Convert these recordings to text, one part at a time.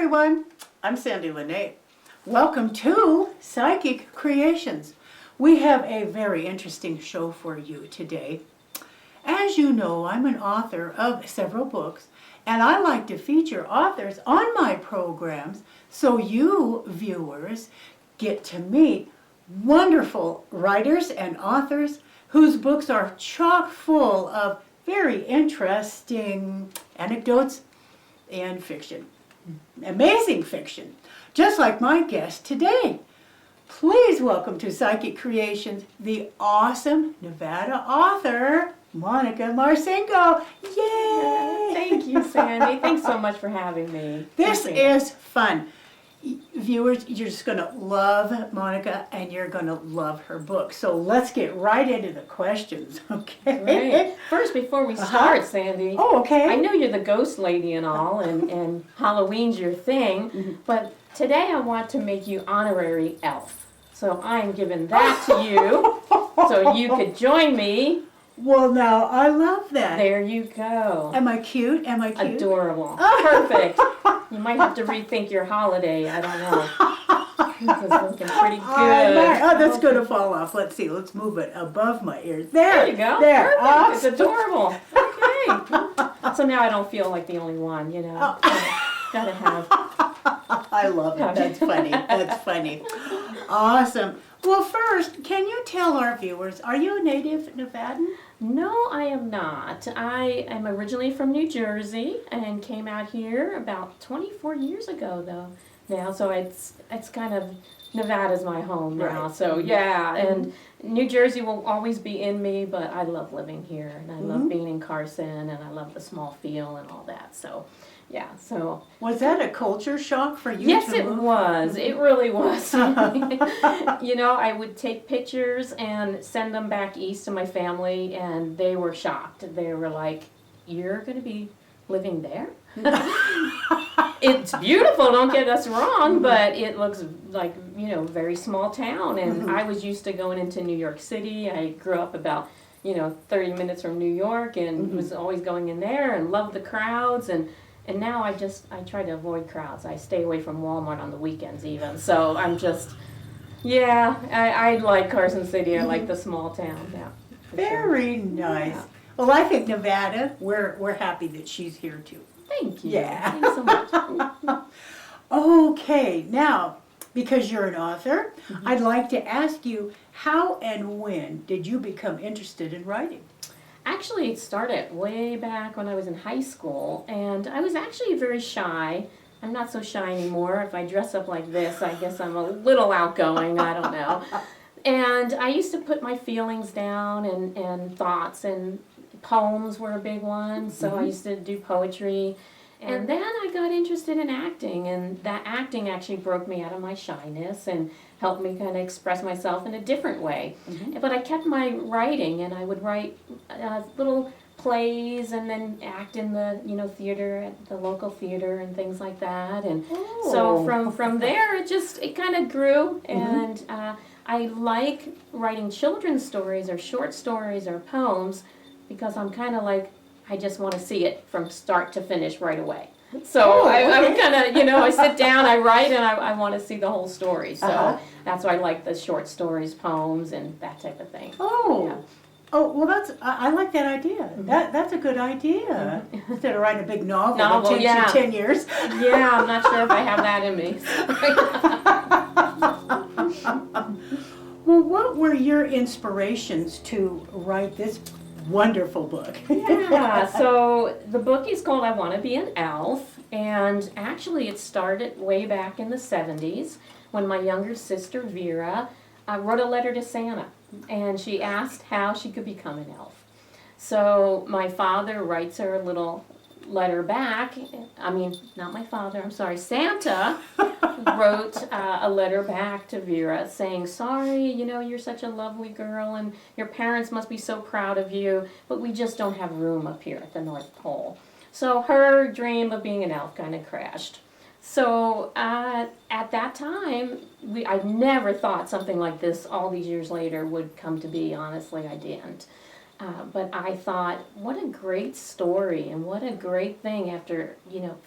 everyone, I'm Sandie La Nae. Welcome to Psychic Creations. We have a very interesting show for you today. As you know, I'm an author of several books, and I like to feature authors on my programs so you viewers get to meet wonderful writers and authors whose books are chock full of very interesting anecdotes and fiction. Amazing fiction, just like my guest today. Please welcome to Psychic Creations the awesome Nevada author, Monica Marcinko. Yay! Thank you, Sandy. Thanks so much for having me. This is fun. Viewers, you're just going to love Monica and you're going to love her book. So let's get right into the questions, okay? Great. First, before we start, Sandy. Oh, okay. I know you're the ghost lady and all, and Halloween's your thing, but today I want to make you honorary elf. So I'm giving that to you so you could join me. Well, now, I love that. There you go. Am I cute? Am I cute? Adorable. Perfect. You might have to rethink your holiday. I don't know. This is looking pretty good. Oh, that's going to fall off. Let's see. Let's move it above my ears. There you go. There. Perfect. Awesome. It's adorable. Okay. So now I don't feel like the only one, you know. Gotta have. I love it. That's funny. That's funny. Awesome. Well, first, can you tell our viewers, are you a native Nevadan? No, I am not. I am originally from New Jersey and came out here about 24 years ago, though. Now, so it's kind of, Nevada's my home now. Right. So yeah, and New Jersey will always be in me, but I love living here and I love being in Carson and I love the small feel and all that. So yeah, so. Was that a culture shock for you? Yes, it was. It really was. You know, I would take pictures and send them back east to my family, and they were shocked. They were like, "You're going to be living there?" It's beautiful, don't get us wrong, but it looks like, you know, very small town. And I was used to going into New York City. I grew up about, 30 minutes from New York and was always going in there and loved the crowds. And now I try to avoid crowds. I stay away from Walmart on the weekends even. So I'm just, I like Carson City. I like the small town. Yeah. Very nice. Yeah. Well, I think Nevada, we're happy that she's here too. Thank you. Yeah. Thanks so much. Okay, now, because you're an author, I'd like to ask you, how and when did you become interested in writing? Actually, it started way back when I was in high school, and I was actually very shy. I'm not so shy anymore. If I dress up like this, I guess I'm a little outgoing, I don't know. And I used to put my feelings down and thoughts, and poems were a big one, so I used to do poetry. And then I got interested in acting, and that acting actually broke me out of my shyness and helped me kind of express myself in a different way. But I kept my writing, and I would write little plays and then act in the theater, at the local theater and things like that. And so from there it kind of grew, and I like writing children's stories or short stories or poems because I'm kind of like, I just want to see it from start to finish right away. So I'm kind of, I sit down, I write, and I want to see the whole story. So that's why I like the short stories, poems, and that type of thing. Oh, well, I like that idea. That's a good idea. Instead of writing a big novel that takes you 10 years. Yeah, I'm not sure if I have that in me. Well, what were your inspirations to write this wonderful book? Yeah, so the book is called I Want to Be an Elf, and actually it started way back in the 70s when my younger sister Vera wrote a letter to Santa, and she asked how she could become an elf. So my father writes her a little letter back. I mean, not my father, I'm sorry, Santa wrote a letter back to Vera saying, sorry, you're such a lovely girl and your parents must be so proud of you, but we just don't have room up here at the North Pole. So her dream of being an elf kind of crashed. So at that time, I never thought something like this all these years later would come to be. Honestly, I didn't. But I thought, what a great story and what a great thing after,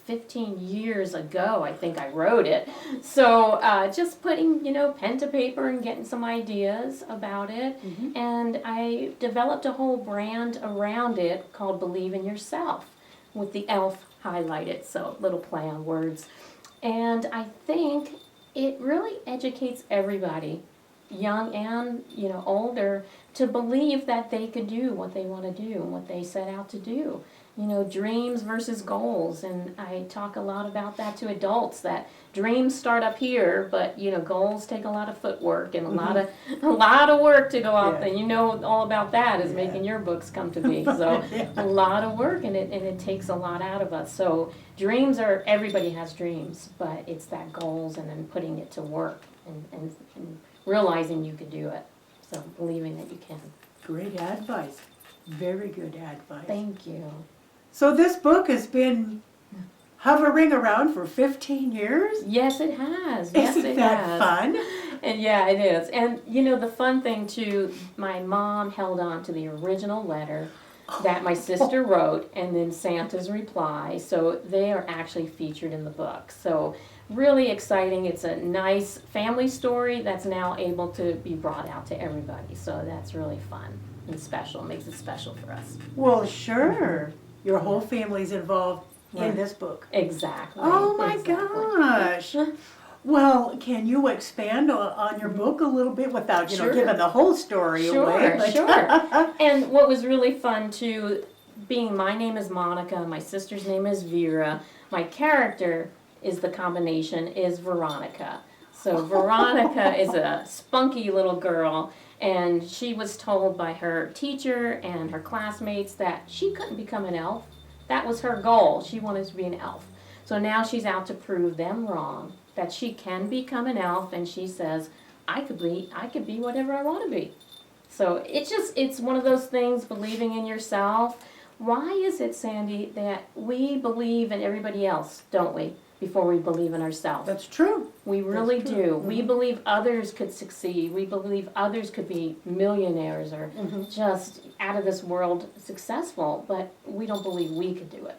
15 years ago, I think I wrote it. So just putting, pen to paper and getting some ideas about it. And I developed a whole brand around it called Believe in Yourself with the elf highlighted, so little play on words. And I think it really educates everybody, young and older, to believe that they could do what they want to do and what they set out to do. Dreams versus goals, and I talk a lot about that to adults, that dreams start up here, but goals take a lot of footwork and a lot of work to go out there. All about that is making your books come to be. So a lot of work, and it takes a lot out of us. So dreams everybody has dreams, but it's that goals and then putting it to work and realizing you can do it. So believing that you can. Great advice. Very good advice. Thank you. So this book has been hovering around for 15 years? Yes, it has. Yes, Isn't it that has. fun? And yeah, it is. And the fun thing too, my mom held on to the original letter that my sister wrote and then Santa's reply. So they are actually featured in the book. So really exciting. It's a nice family story that's now able to be brought out to everybody. So that's really fun and special. Makes it special for us. Well, sure. Your whole family's involved in this book. Exactly. Oh my Exactly. gosh. Well, can you expand on your book a little bit without, Sure. giving the whole story away? Sure. And what was really fun too, my name is Monica, my sister's name is Vera, my character is Veronica. So Veronica is a spunky little girl, and she was told by her teacher and her classmates that she couldn't become an elf. That was her goal. She wanted to be an elf. So now she's out to prove them wrong, that she can become an elf, and she says, I could be whatever I want to be. So it's one of those things, believing in yourself. Why is it, Sandie, that we believe in everybody else, don't we, before we believe in ourselves? That's true. We really do. Mm-hmm. We believe others could succeed. We believe others could be millionaires or just out of this world successful, but we don't believe we could do it,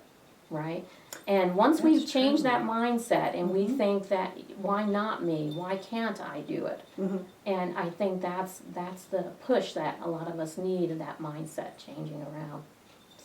right? And once we've changed that mindset and we think that, why not me? Why can't I do it? And I think that's the push that a lot of us need, in that mindset changing around.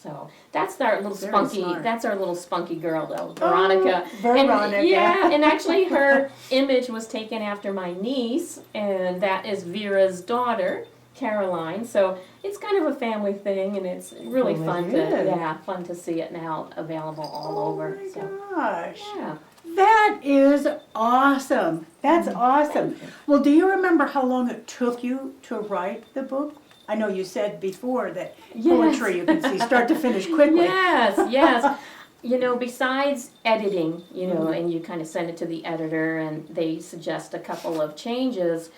So that's our little Very spunky. smart. That's our little spunky girl, though, Veronica. Veronica. And actually, her image was taken after my niece, and that is Vera's daughter, Caroline. So it's kind of a family thing, and it's really fun to see it now available all over. Oh my So, gosh. yeah. That is awesome. That's awesome. Well, do you remember how long it took you to write the book? I know you said before that poetry you can see start to finish quickly. Yes. Besides editing, and you kind of send it to the editor and they suggest a couple of changes,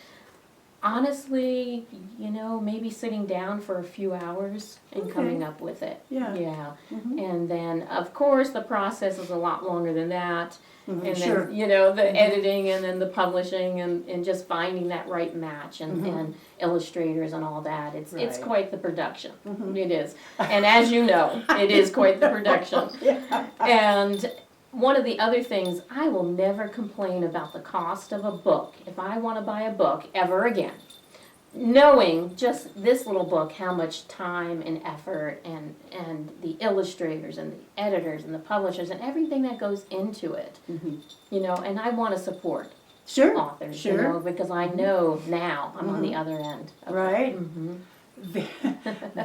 honestly, maybe sitting down for a few hours and coming up with it. Yeah. And then, of course, the process is a lot longer than that. And Sure. then, the editing and then the publishing and just finding that right match and illustrators and all that. It's Right. quite the production. It is. And as you know, it is quite the production. And one of the other things, I will never complain about the cost of a book if I want to buy a book ever again. Knowing just this little book, how much time and effort and the illustrators and the editors and the publishers and everything that goes into it, and I want to support authors, because I know now I'm on the other end. Right?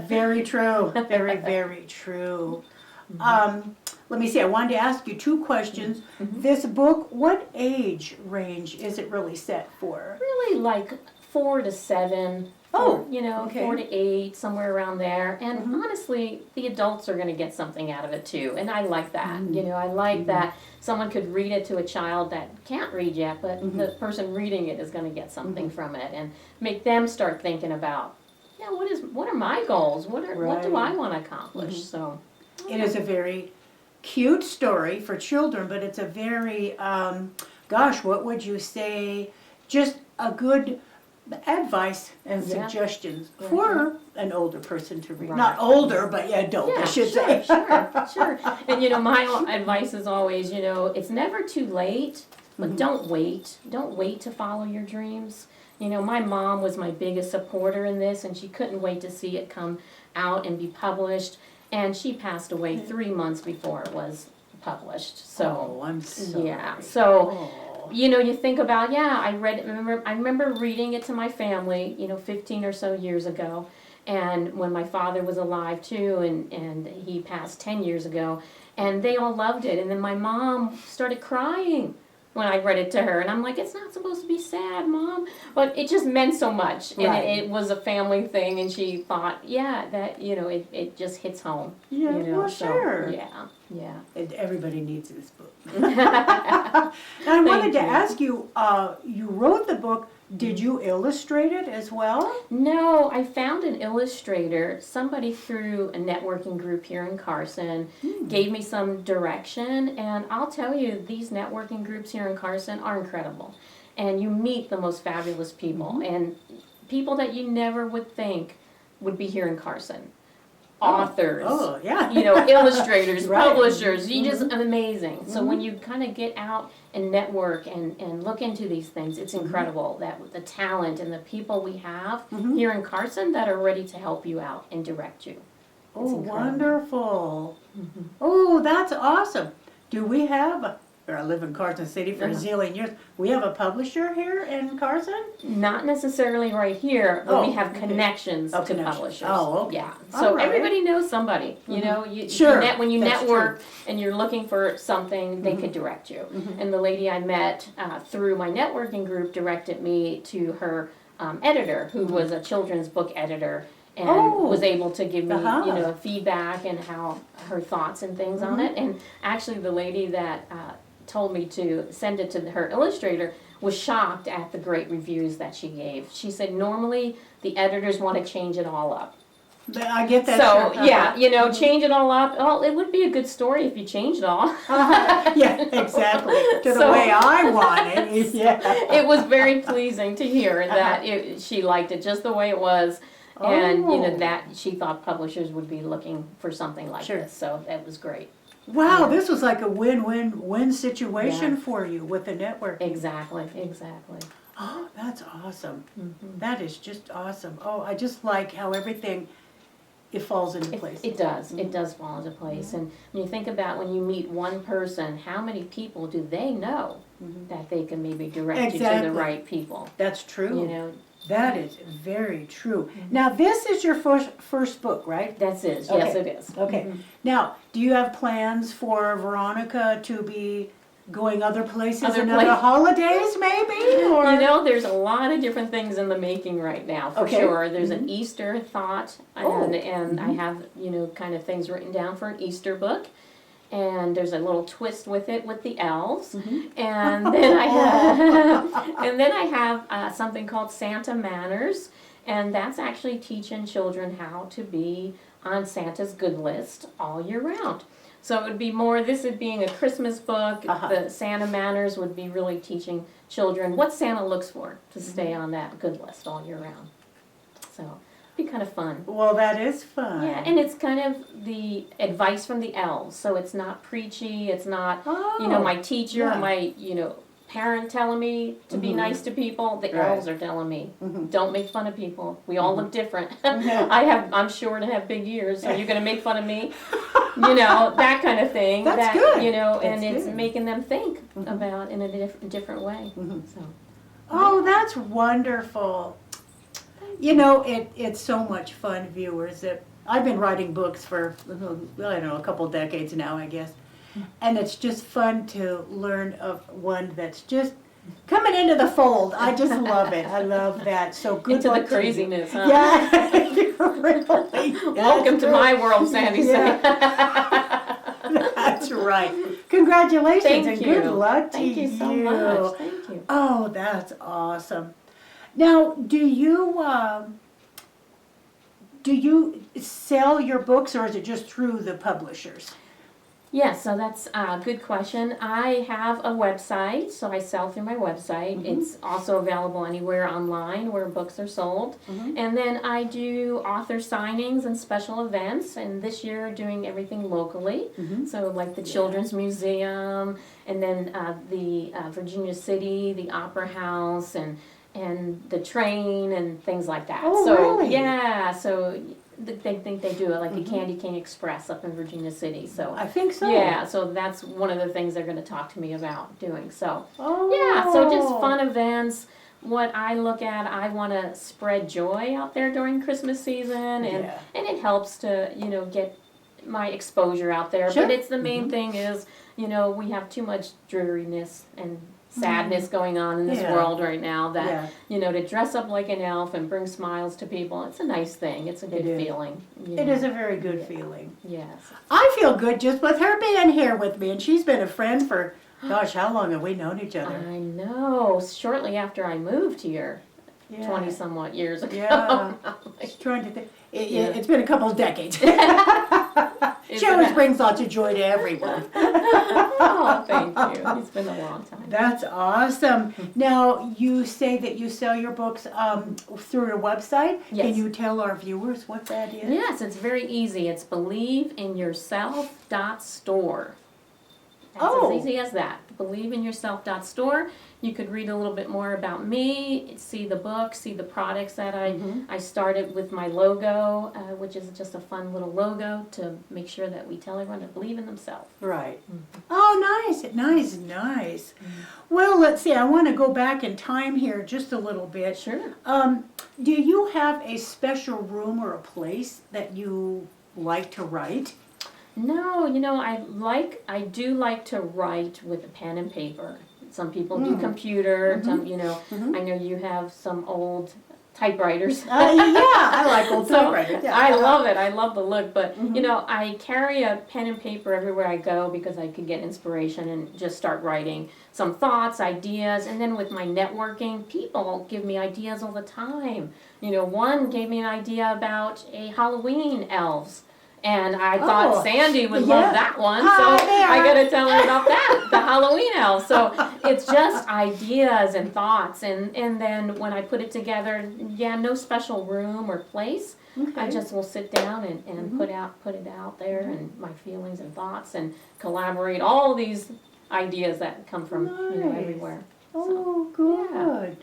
Very true. Very, very true. Let me see, I wanted to ask you two questions. This book, what age range is it really set for? Really like 4 to 7. Oh, 4 to 8, somewhere around there. And honestly, the adults are going to get something out of it too. And I like that. I like that someone could read it to a child that can't read yet, but the person reading it is going to get something from it and make them start thinking about, what are my goals? What do I want to accomplish? So it is a very cute story for children, but it's a very, what would you say, just a good advice and suggestions for an older person to read. Right. Not older, but yeah, adult, I should say. Sure. And my advice is always, it's never too late, but don't wait. Don't wait to follow your dreams. My mom was my biggest supporter in this, and she couldn't wait to see it come out and be published. And she passed away 3 months before it was published. So I'm sorry. yeah. So you think about, I remember reading it to my family, 15 or so years ago. And when my father was alive too, and he passed 10 years ago, and they all loved it. And then my mom started crying when I read it to her, and I'm like, it's not supposed to be sad, Mom, but it just meant so much, and it was a family thing, and she thought, that it just hits home. Yeah, well, so, sure. Yeah. Everybody needs this book. And I wanted to ask you, you wrote the book. Did you illustrate it as well? No, I found an illustrator, somebody through a networking group here in Carson, gave me some direction, and I'll tell you, these networking groups here in Carson are incredible. And you meet the most fabulous people, and people that you never would think would be here in Carson. Authors, illustrators, publishers, you just amazing. So when you kind of get out and network and look into these things, it's incredible that the talent and the people we have here in Carson that are ready to help you out and direct you. It's wonderful. Oh, that's awesome. Do we have, I live in Carson City for a zillion years, we have a publisher here in Carson? Not necessarily right here, but we have connections to publishers. Oh, okay. Yeah. So everybody knows somebody. When you network and you're looking for something, they could direct you. And the lady I met through my networking group directed me to her editor, who was a children's book editor, and was able to give me, feedback and how her thoughts and things on it. And actually, the lady that told me to send it to her illustrator was shocked at the great reviews that she gave. She said normally the editors want to change it all up. I get that. So change it all up. Oh, it would be a good story if you changed it all. Yeah, exactly. To the way I want it. Yeah. It was very pleasing to hear that she liked it just the way it was. And that she thought publishers would be looking for something like this. So that was great. Wow, this was like a win-win-win situation for you with the network. Exactly. Oh, that's awesome. That is just awesome. Oh, I just like how everything, it falls into place. It does. It does fall into place. And when you think about when you meet one person, how many people do they know that they can maybe direct you to the right people? That's true. That is very true. Now, this is your first book, right? That's it. Okay. Yes, it is. Okay. Now, do you have plans for Veronica to be going other places and other holidays, maybe? Or? There's a lot of different things in the making right now, for sure. There's an Easter thought, and I have, kind of things written down for an Easter book. And there's a little twist with it with the elves, and then I have something called Santa Manners, and that's actually teaching children how to be on Santa's good list all year round. So it would be more, this would being a Christmas book, the Santa Manners would be really teaching children what Santa looks for to stay on that good list all year round. So be kind of fun. Well, that is fun. Yeah, and it's kind of the advice from the elves, so it's not preachy, it's not, my teacher, my, parent telling me to be nice to people. The elves are telling me, don't make fun of people. We all look different. I'm short and have big ears, so you're going to make fun of me? That kind of thing. That's good. And it's making them think about in a different way. So. Oh, that's wonderful. It's so much fun, viewers. I've been writing books for, a couple decades now, I guess. And it's just fun to learn of one that's just coming into the fold. I just love it. I love that. So good into luck the craziness, huh? Yeah, really. Welcome to my world, Sandie. That's right. Congratulations and good luck to you. Thank you so much. Thank you. Oh, that's awesome. Now, do you sell your books, or is it just through the publishers? Yeah, so that's a good question. I have a website, so I sell through my website. Mhm. It's also available anywhere online where books are sold. Mhm. And then I do author signings and special events, and this year doing everything locally. Mhm. So like the Yeah. Children's Museum, and then the Virginia City, the Opera House, and the train and things like that. Oh, so really? yeah, so they think they do it like Mhm. the Candy Cane Express up in Virginia City. So I think so. yeah, so that's one of the things they're going to talk to me about doing. So Oh. yeah, so just fun events. What I look at, I want to spread joy out there during Christmas season, and Yeah. and it helps to get my exposure out there. Sure. But it's the main Mhm. thing is we have too much dreariness and sadness going on in this Yeah. world right now that Yeah. to dress up like an elf and bring smiles to people, it's a nice thing. It's a good is. feeling. It is a very good feeling. Yes. I feel good just with her being here with me, and she's been a friend for, gosh, how long have we known each other? I know. Shortly after I moved here, Yeah. 20 somewhat years ago. Yeah. Just trying to think. Yeah. It's been a couple of decades. Is She always it? brings lots of joy to everyone. Oh, thank you. It's been a long time. That's awesome. Now, you say that you sell your books through your website. Yes. Can you tell our viewers what that is? Yes, it's very easy. It's believeinyourself.store. That's Oh. as easy as that. Believeinyourself.store. You could read a little bit more about me, see the book, see the products that I started with my logo, which is just a fun little logo to make sure that we tell everyone to believe in themselves. Right. Oh, nice. Well, let's see. I want to go back in time here just a little bit. Sure. Do you have a special room or a place that you like to write? No, I do like to write with a pen and paper. Some people do computer, some, I know you have some old typewriters. Yeah, I like old typewriters. Yeah. I love it. I love the look, but I carry a pen and paper everywhere I go because I can get inspiration and just start writing some thoughts, ideas, and then with my networking, people give me ideas all the time. One gave me an idea about a Halloween elves. And I thought Sandie would love that one, so I got to tell her about that, the Halloween elf. So it's just ideas and thoughts, and then when I put it together, no special room or place. Okay. I just will sit down and put it out there, and my feelings and thoughts, and collaborate all these ideas that come from everywhere. Oh, good.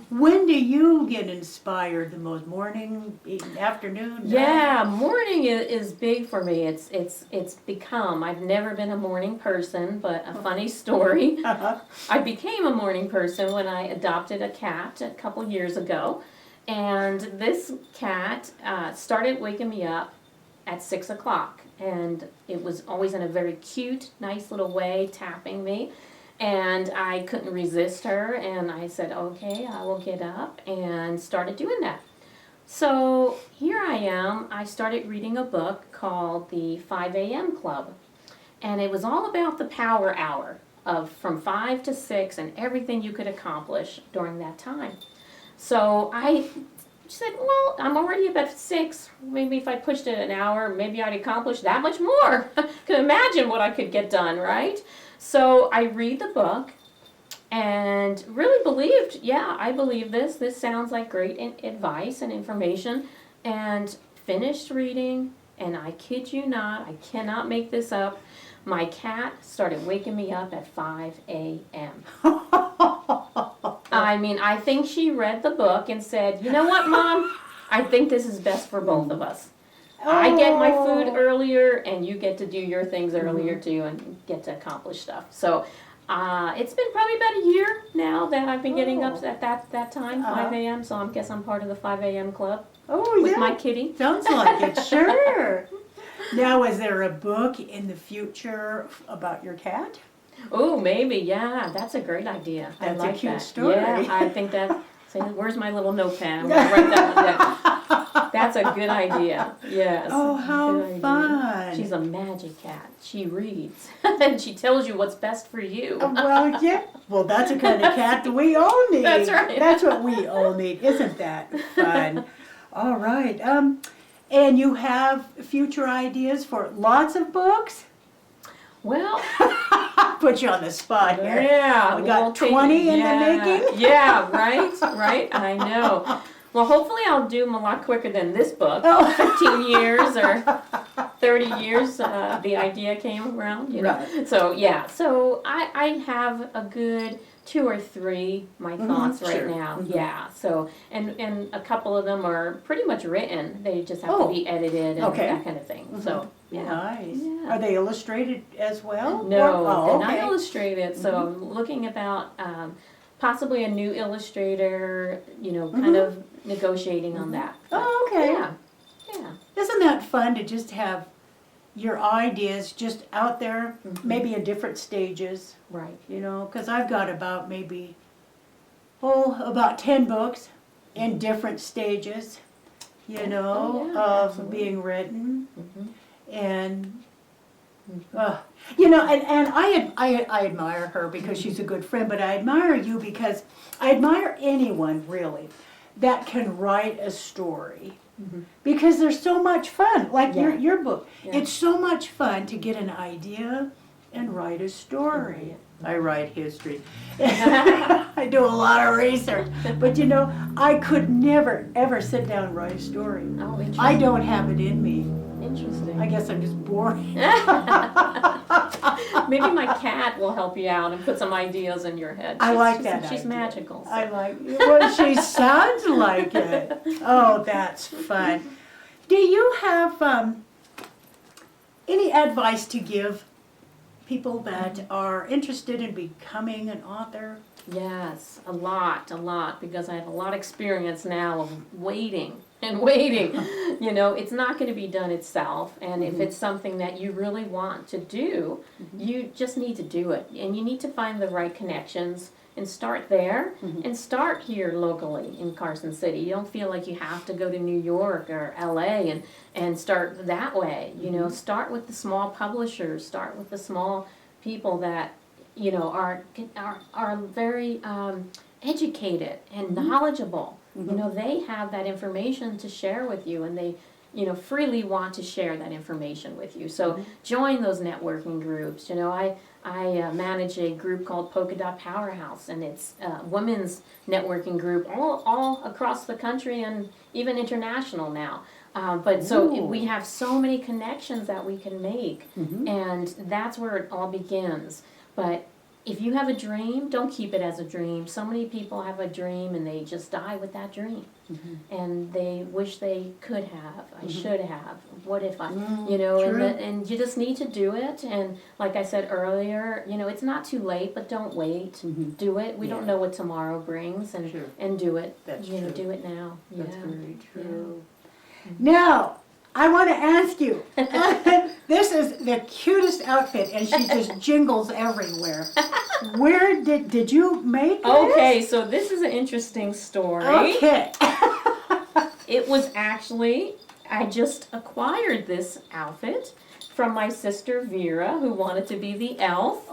When do you get inspired the most? Morning, afternoon? Yeah, morning is big for me. It's become. I've never been a morning person, but a funny story. I became a morning person when I adopted a cat a couple years ago, and this cat started waking me up at 6 o'clock, and it was always in a very cute, nice little way, tapping me. And I couldn't resist her, and I said, okay, I will get up, and started doing that. So here I am. I started reading a book called The 5 a.m. Club, and it was all about the power hour of from 5 to 6 and everything you could accomplish during that time. So I said, well, I'm already about 6. Maybe if I pushed it an hour, maybe I'd accomplish that much more. Can imagine what I could get done, right? So I read the book and really believed, I believe this. This sounds like great advice and information. And finished reading, and I kid you not, I cannot make this up. My cat started waking me up at 5 a.m. I mean, I think she read the book and said, you know what, Mom? I think this is best for both of us. I get my food earlier, and you get to do your things earlier too, and get to accomplish stuff. So it's been probably about a year now that I've been getting up at that time, 5 a.m. So I guess I'm part of the 5 a.m. club with my kitty. Sounds like it, sure. Now, is there a book in the future about your cat? Oh, maybe, yeah. That's a great idea. That's I like a cute that. story. Yeah, I think that. Say, where's my little notepad? I'm gonna write that one down. That's a good idea. Yes. Oh, how good idea. fun! She's a magic cat. She reads and she tells you what's best for you. Well, yeah. Well, that's the kind of cat that we all need. That's right. That's what we all need. Isn't that fun? All right. And you have future ideas for lots of books? Well, Put you on the spot here. yeah. We we'll got 20 in the making? Yeah, right, I know. Well, hopefully I'll do them a lot quicker than this book. Oh. 15 years or 30 years, the idea came around, you know. Right. So, yeah, so I have a good 2 or 3, my thoughts right sure. now. Yeah, so, and a couple of them are pretty much written. They just have Oh, to be edited and okay. that kind of thing. So, yeah. Nice. Yeah. Are they illustrated as well? No, Or- they're oh, not okay. illustrated, so I'm looking about possibly a new illustrator, you know, kind of negotiating on that. But, Oh, okay. Yeah, yeah. Isn't that fun to just have your ideas just out there, maybe in different stages, Right. you know? Because I've got about maybe, about 10 books in different stages, you know, yeah, of absolutely. being written. Mhm. And, you know, and I admire her because she's a good friend, but I admire you because I admire anyone, really, that can write a story. Because they're so much fun, like Yeah. your book. Yeah. It's so much fun to get an idea and write a story. I write history. I do a lot of research. But you know, I could never, ever sit down and write a story. Oh, interesting. I don't have it in me. Interesting. I guess I'm just boring. Maybe my cat will help you out and put some ideas in your head. I like that She's idea. magical. So. I like, well, she sounds like it. Oh, that's fun. Do you have any advice to give people that are interested in becoming an author? Yes, a lot, because I have a lot of experience now of waiting and waiting. You know, it's not going to be done itself, and if it's something that you really want to do, you just need to do it, and you need to find the right connections and start there, and start here locally in Carson City. You don't feel like you have to go to New York or LA and start that way. You know, start with the small publishers, start with the small people that you know, are very educated and knowledgeable. You know, they have that information to share with you, and they, you know, freely want to share that information with you. So join those networking groups. You know, I manage a group called Polka Dot Powerhouse, and it's a women's networking group all across the country and even international now. But so we have so many connections that we can make, and that's where it all begins. But if you have a dream, don't keep it as a dream. So many people have a dream and they just die with that dream. And they wish they could have, I should have, what if I, you know, and you just need to do it. And like I said earlier, you know, it's not too late, but don't wait. Do it. We don't know what tomorrow brings, and do it. That's you know, true. do it now. That's Yeah. very true. Now, I want to ask you, this is the cutest outfit, and she just jingles everywhere. Where did you make this? Okay, so this is an interesting story. Okay. It was actually, I just acquired this outfit from my sister Vera, who wanted to be the elf.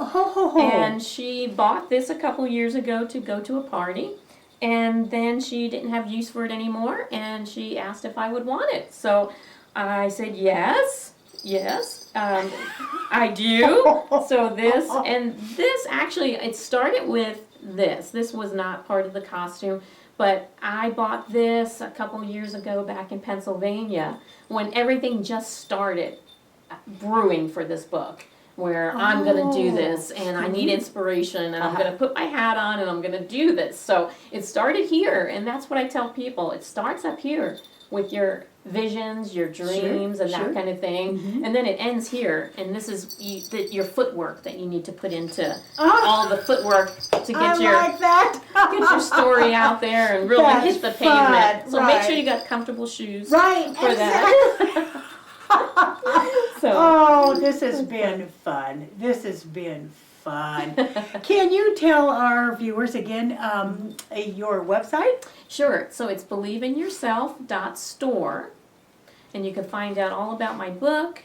And she bought this a couple years ago to go to a party. And then she didn't have use for it anymore, and she asked if I would want it. So I said yes, I do. So this actually, it started with this. This was not part of the costume, but I bought this a couple years ago back in Pennsylvania when everything just started brewing for this book. Where I'm going to do this, and I need inspiration, and I'm going to put my hat on, and I'm going to do this. So it started here, and that's what I tell people. It starts up here with your visions, your dreams, and that kind of thing, and then it ends here. And this is your footwork that you need to put into all the footwork to get get your story out there and really hit the pavement. So make sure you got comfortable shoes for that. Oh, this has been fun. Can you tell our viewers again your website? Sure. So it's believeinyourself.store, and you can find out all about my book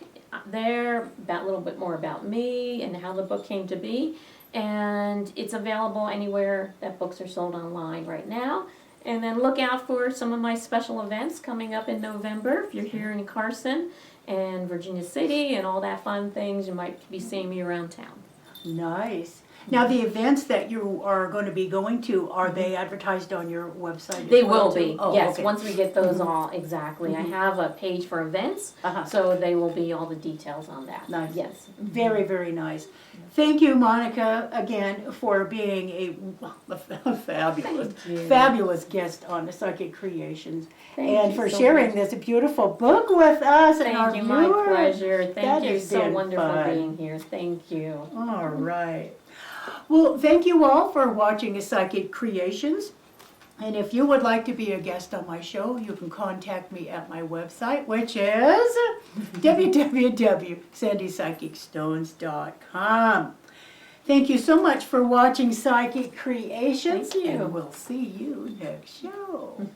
there, a little bit more about me and how the book came to be. And it's available anywhere that books are sold online right now. And then look out for some of my special events coming up in November if you're here in Carson. and Virginia City and all that fun things. You might be seeing me around town. Nice. Now, the events that you are going to be going to, are they advertised on your website? as They well, will too? be, Oh, yes, okay. once we get those all, exactly. I have a page for events, so they will be all the details on that. Nice. Yes. Very, very nice. Thank you, Monica, again, for being a fabulous, Thank you. fabulous guest on the Psychic Creations. Thank And you for so sharing much. this beautiful book with us and our Thank you, viewers. my pleasure. That Thank you, has so been wonderful fun. being here. Thank you. All right. Well, thank you all for watching Psychic Creations. And if you would like to be a guest on my show, you can contact me at my website, which is www.sandypsychicstones.com. Thank you so much for watching Psychic Creations. Thank you. And we'll see you next show.